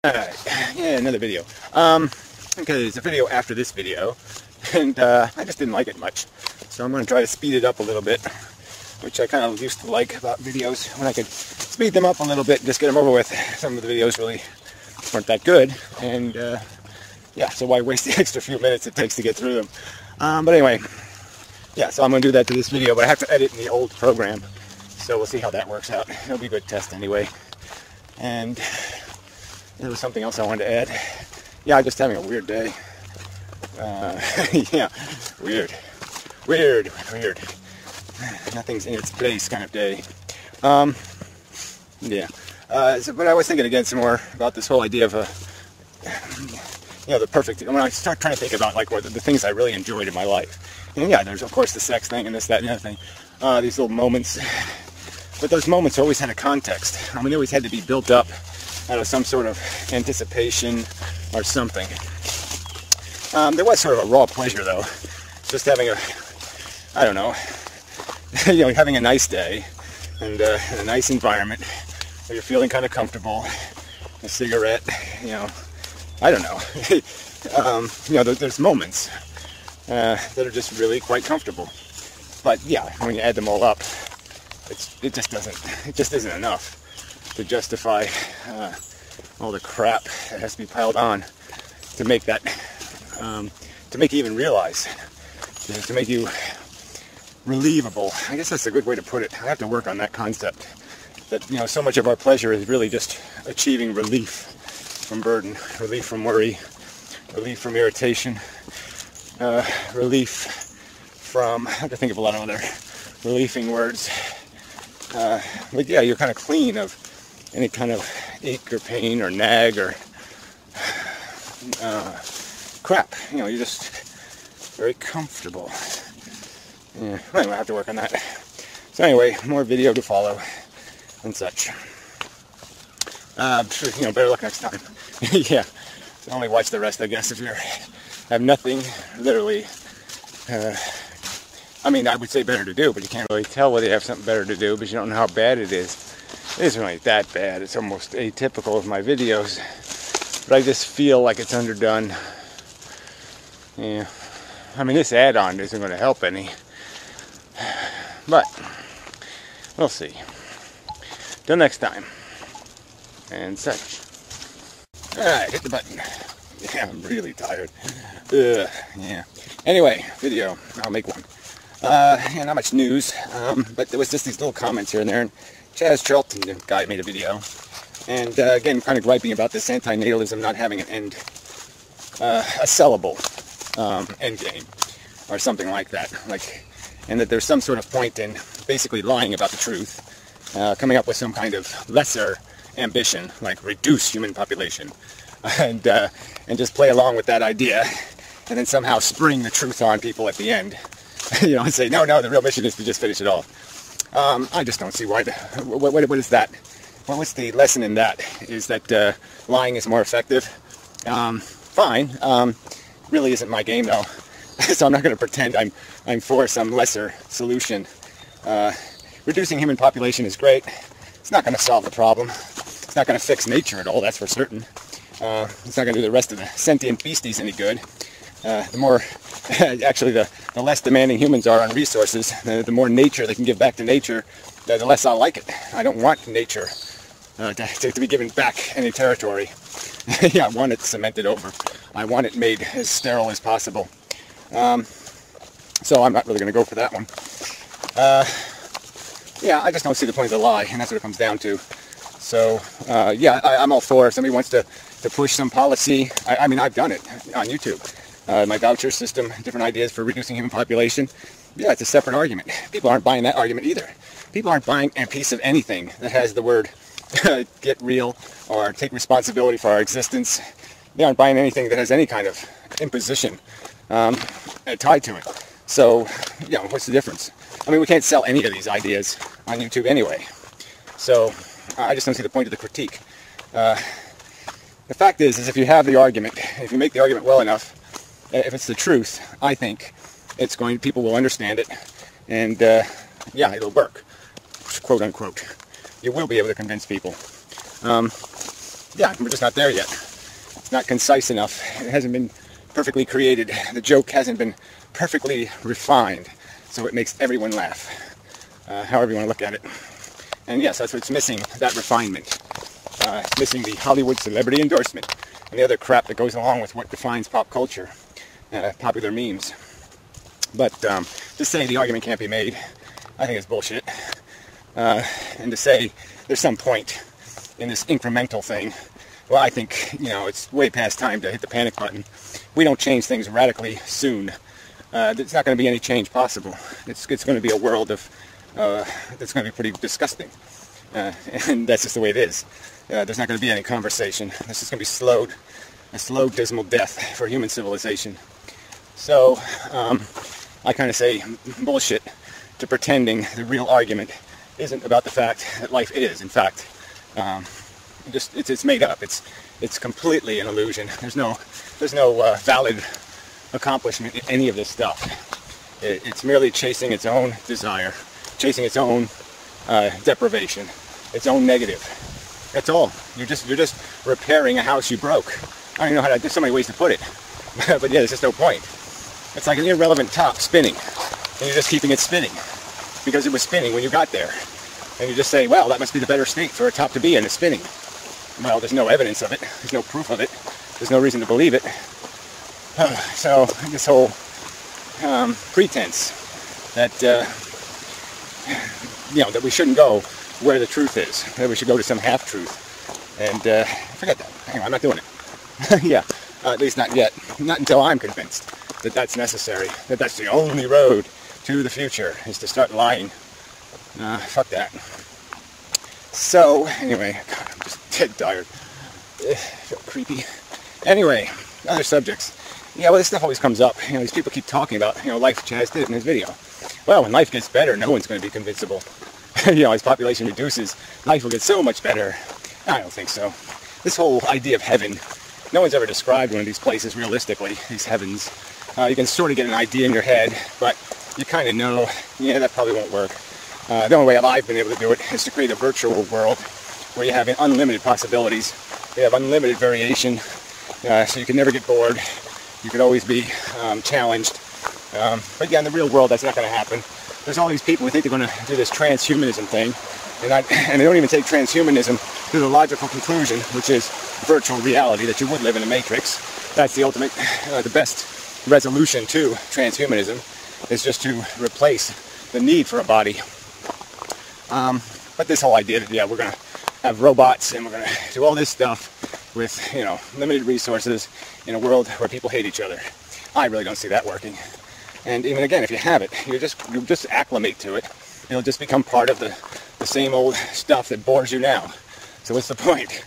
Alright, yeah, another video. Okay, it's a video after this video, and I just didn't like it much. So I'm going to try to speed it up a little bit, which I kind of used to like about videos, when I could speed them up a little bit and just get them over with. Some of the videos really weren't that good, and yeah, so why waste the extra few minutes it takes to get through them? But anyway, yeah, so I'm going to do that to this video, but I have to edit in the old program, so we'll see how that works out. It'll be a good test anyway. And there was something else I wanted to add. Yeah, I'm just having a weird day. Yeah, weird. Nothing's in its place kind of day. Yeah. But I was thinking again some more about this whole idea of the perfect. When I start trying to think about like what the things I really enjoyed in my life, and yeah, there's of course the sex thing and this, that, and the other thing. These little moments, but those moments always had a context. I mean, they always had to be built up out of some sort of anticipation or something. There was sort of a raw pleasure though, just having I don't know, having a nice day and a nice environment where you're feeling kind of comfortable, a cigarette, I don't know. There's moments that are just really quite comfortable. But yeah, when you add them all up, it just isn't enough to justify all the crap that has to be piled on to make that, to make you even realize, to make you relievable. I guess that's a good way to put it. I have to work on that concept. That, so much of our pleasure is really just achieving relief from burden, relief from worry, relief from irritation, relief from, I have to think of a lot of other relieving words. But yeah, you're kind of clean of any kind of ache or pain or nag or crap. You're just very comfortable. Yeah, anyway, I have to work on that. So anyway, more video to follow and such. Better luck next time. Yeah, so only watch the rest, I guess, if you have nothing, literally. I mean, I would say better to do, but you can't really tell whether you have something better to do because you don't know how bad it is. It isn't really that bad. It's almost atypical of my videos, but I just feel like it's underdone. Yeah, I mean, this add-on isn't going to help any, but we'll see. Till next time, and such. Alright, hit the button. Yeah, I'm really tired. Yeah. Anyway, video. I'll make one. Yeah, not much news, but there was just these little comments here and there, and Chaz Charlton, the guy, made a video, and again, kind of griping about this anti-natalism not having an end, a sellable end game, or something like that, and that there's some sort of point in basically lying about the truth, coming up with some kind of lesser ambition, like reduce human population, and just play along with that idea, and then somehow spring the truth on people at the end, and say, no, the real mission is to just finish it off. I just don't see why. What is that? What's the lesson in that? Is that lying is more effective? Fine. Really isn't my game though, so I'm not going to pretend I'm for some lesser solution. Reducing human population is great. It's not going to solve the problem. It's not going to fix nature at all. That's for certain. It's not going to do the rest of the sentient beasties any good. The more, actually, the less demanding humans are on resources, the more nature they can give back to nature, the less I'll like it. I don't want nature to be given back any territory. Yeah, I want it cemented over. I want it made as sterile as possible. So I'm not really going to go for that one. Yeah, I just don't see the point of the lie, and that's what it comes down to. So, yeah, I'm all for if somebody wants to push some policy. I mean, I've done it on YouTube. My voucher system, different ideas for reducing human population. Yeah, it's a separate argument. People aren't buying that argument either. People aren't buying a piece of anything that has the word get real or take responsibility for our existence. They aren't buying anything that has any kind of imposition tied to it. So, what's the difference? I mean, we can't sell any of these ideas on YouTube anyway. So, I just don't see the point of the critique. The fact is if you have the argument, if you make the argument well enough, if it's the truth, I think people will understand it, and yeah, it'll work, quote unquote. You will be able to convince people. yeah, we're just not there yet. It's not concise enough. It hasn't been perfectly created. The joke hasn't been perfectly refined, so it makes everyone laugh, however you want to look at it. And yes, that's what's missing, that refinement. It's missing the Hollywood celebrity endorsement and the other crap that goes along with what defines pop culture, popular memes. But to say the argument can't be made, I think it's bullshit. And to say there's some point in this incremental thing, well, I think, it's way past time to hit the panic button. We don't change things radically soon. There's not going to be any change possible. It's going to be a world of that's going to be pretty disgusting. And that's just the way it is. There's not going to be any conversation. This is going to be a slow, dismal death for human civilization. So, I kind of say bullshit to pretending the real argument isn't about the fact that life is, in fact, it's made up. It's completely an illusion. There's no valid accomplishment in any of this stuff. It's merely chasing its own desire, chasing its own deprivation, its own negative. That's all. You're just repairing a house you broke. I don't even know there's so many ways to put it. But yeah, there's just no point. It's like an irrelevant top spinning, and you're just keeping it spinning because it was spinning when you got there. And you just say, well, that must be the better state for a top to be in, is spinning. Well, there's no evidence of it. There's no proof of it. There's no reason to believe it. So this whole pretense that that we shouldn't go where the truth is, that we should go to some half-truth, and forget that. Anyway, I'm not doing it. Yeah, at least not yet. Not until I'm convinced that that's necessary, that that's the only road to the future, is to start lying. Fuck that. So, anyway, God, I'm just dead tired. I feel creepy. Anyway, other subjects. Yeah, well, this stuff always comes up. These people keep talking about, life. Chaz did it in his video. Well, when life gets better, no one's going to be convincible. As population reduces, life will get so much better. I don't think so. This whole idea of heaven, no one's ever described one of these places realistically, these heavens. You can sort of get an idea in your head, but you kind of know, that probably won't work. The only way I've been able to do it is to create a virtual world where you have unlimited possibilities. You have unlimited variation, so you can never get bored. You can always be challenged. But yeah, in the real world, that's not going to happen. There's all these people who think they're going to do this transhumanism thing, and they don't even take transhumanism to the logical conclusion, which is virtual reality, that you would live in a matrix. That's the ultimate, the best resolution to transhumanism, is just to replace the need for a body. But this whole idea that, we're going to have robots and we're going to do all this stuff with, limited resources in a world where people hate each other, I really don't see that working. And even again, if you have it, you just acclimate to it. It'll just become part of the same old stuff that bores you now. So what's the point?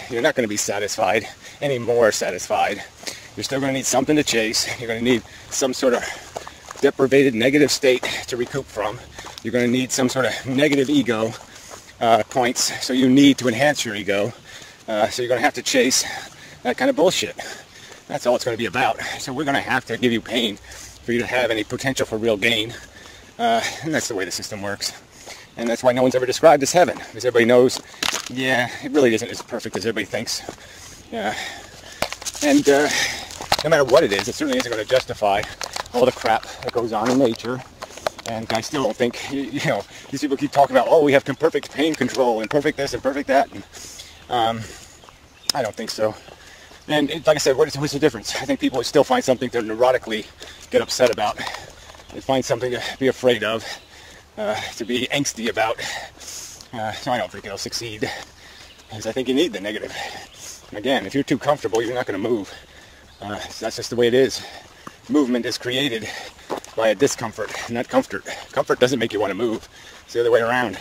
You're not going to be satisfied, any more satisfied. You're still going to need something to chase. You're going to need some sort of deprivated negative state to recoup from. You're going to need some sort of negative ego points, so you need to enhance your ego. So you're going to have to chase that kind of bullshit. That's all it's going to be about. So we're going to have to give you pain for you to have any potential for real gain. And that's the way the system works. And that's why no one's ever described as heaven, because everybody knows, it really isn't as perfect as everybody thinks. And no matter what it is, it certainly isn't going to justify all the crap that goes on in nature. And I still don't think, these people keep talking about, we have perfect pain control and perfect this and perfect that. And, I don't think so. And like I said, what's the difference? I think people would still find something to neurotically get upset about. They find something to be afraid of, to be angsty about. So I don't think it'll succeed, because I think you need the negative. And again, if you're too comfortable, you're not going to move. So that's just the way it is. Movement is created by a discomfort, not comfort. Comfort doesn't make you want to move. It's the other way around.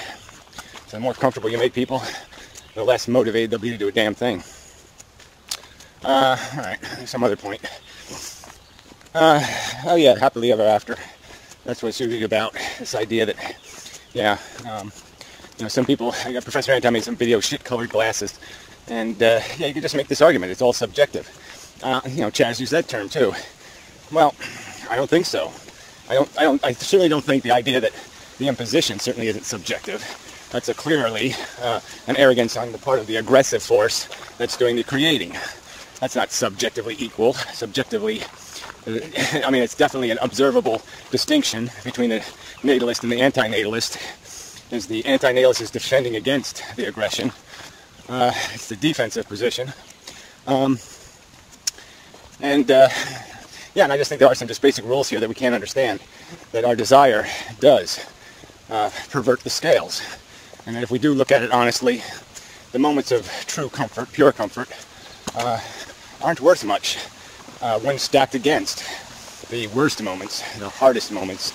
So the more comfortable you make people, the less motivated they'll be to do a damn thing. Alright, some other point. Happily ever after. That's what it's really about. This idea that, some people, I got Professor Anton made some video, shit-colored glasses. And, you can just make this argument. It's all subjective. Chaz used that term, too. Well, I don't think so. I certainly don't think the idea that the imposition certainly isn't subjective. That's clearly an arrogance on the part of the aggressive force that's doing the creating. That's not subjectively equal. Subjectively, I mean, it's definitely an observable distinction between the natalist and the anti-natalist. As the anti-natalist is defending against the aggression, it's the defensive position. Yeah, and I just think there are some just basic rules here that we can't understand, that our desire does pervert the scales. And that if we do look at it honestly, the moments of true comfort, pure comfort, aren't worth much when stacked against the worst moments, the hardest moments.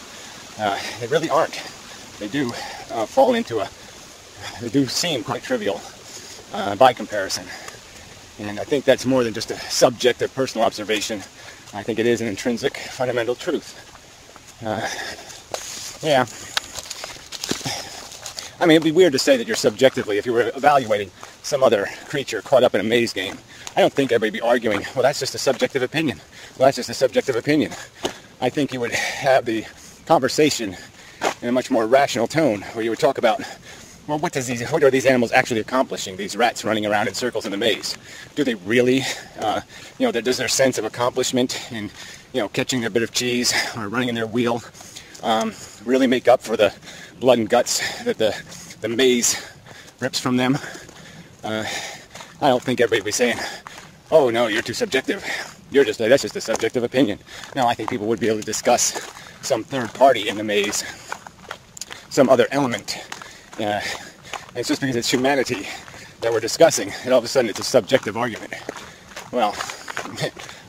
They really aren't. They do fall into they do seem quite trivial by comparison. And I think that's more than just a subjective personal observation. I think it is an intrinsic fundamental truth. Yeah. I mean, it'd be weird to say that you're subjectively, if you were evaluating some other creature caught up in a maze game, I don't think everybody would be arguing, well, that's just a subjective opinion. Well, that's just a subjective opinion. I think you would have the conversation in a much more rational tone, where you would talk about, well, what are these animals actually accomplishing, these rats running around in circles in the maze? Do they really, does their sense of accomplishment in, catching their bit of cheese or running in their wheel really make up for the blood and guts that the maze rips from them? I don't think everybody would be saying, oh no, you're too subjective. That's just a subjective opinion. No, I think people would be able to discuss some third party in the maze, some other element. And it's just because it's humanity that we're discussing, and all of a sudden it's a subjective argument. Well,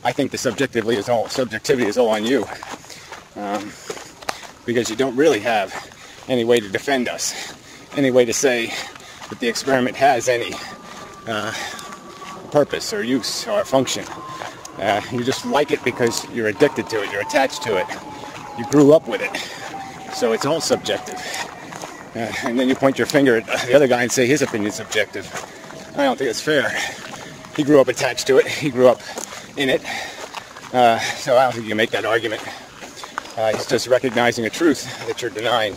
I think the subjectivity is all on you, because you don't really have any way to defend us, any way to say that the experiment has any purpose or use or function. You just like it because you're addicted to it, you're attached to it, you grew up with it, so it's all subjective. And then you point your finger at the other guy and say his opinion is subjective. I don't think it's fair. He grew up attached to it, he grew up in it, so I don't think you can make that argument. It's just recognizing a truth that you're denying.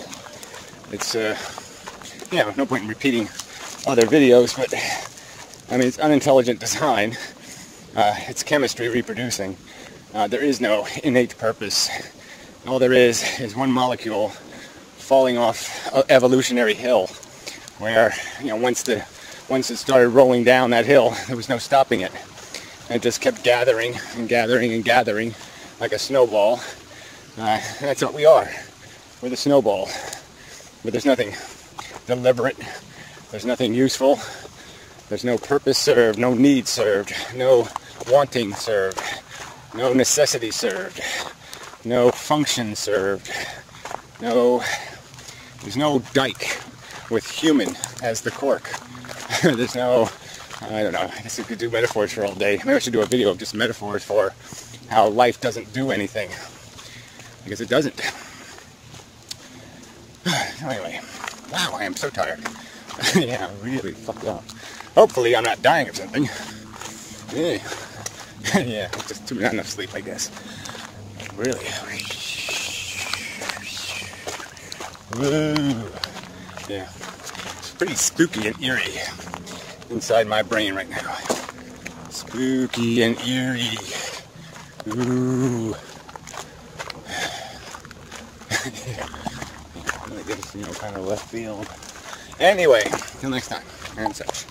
It's, no point in repeating other videos, but I mean, it's unintelligent design. It's chemistry reproducing. There is no innate purpose. All there is one molecule falling off an evolutionary hill, where once it started rolling down that hill, there was no stopping it. And it just kept gathering and gathering and gathering like a snowball. And that's what we are. We're the snowball. But there's nothing deliberate. There's nothing useful. There's no purpose served, no need served, no wanting served, no necessity served, no function served, there's no dike with human as the cork. There's no, I don't know, I guess we could do metaphors for all day. Maybe I should do a video of just metaphors for how life doesn't do anything. Because it doesn't. Anyway, wow, I am so tired. Yeah, really fucked up. Hopefully I'm not dying of something. Yeah, yeah, just not enough sleep, I guess. Really. Woo. Yeah, it's pretty spooky and eerie inside my brain right now. Spooky and eerie. Ooh. Really good, kind of left field. Anyway, till next time, and such.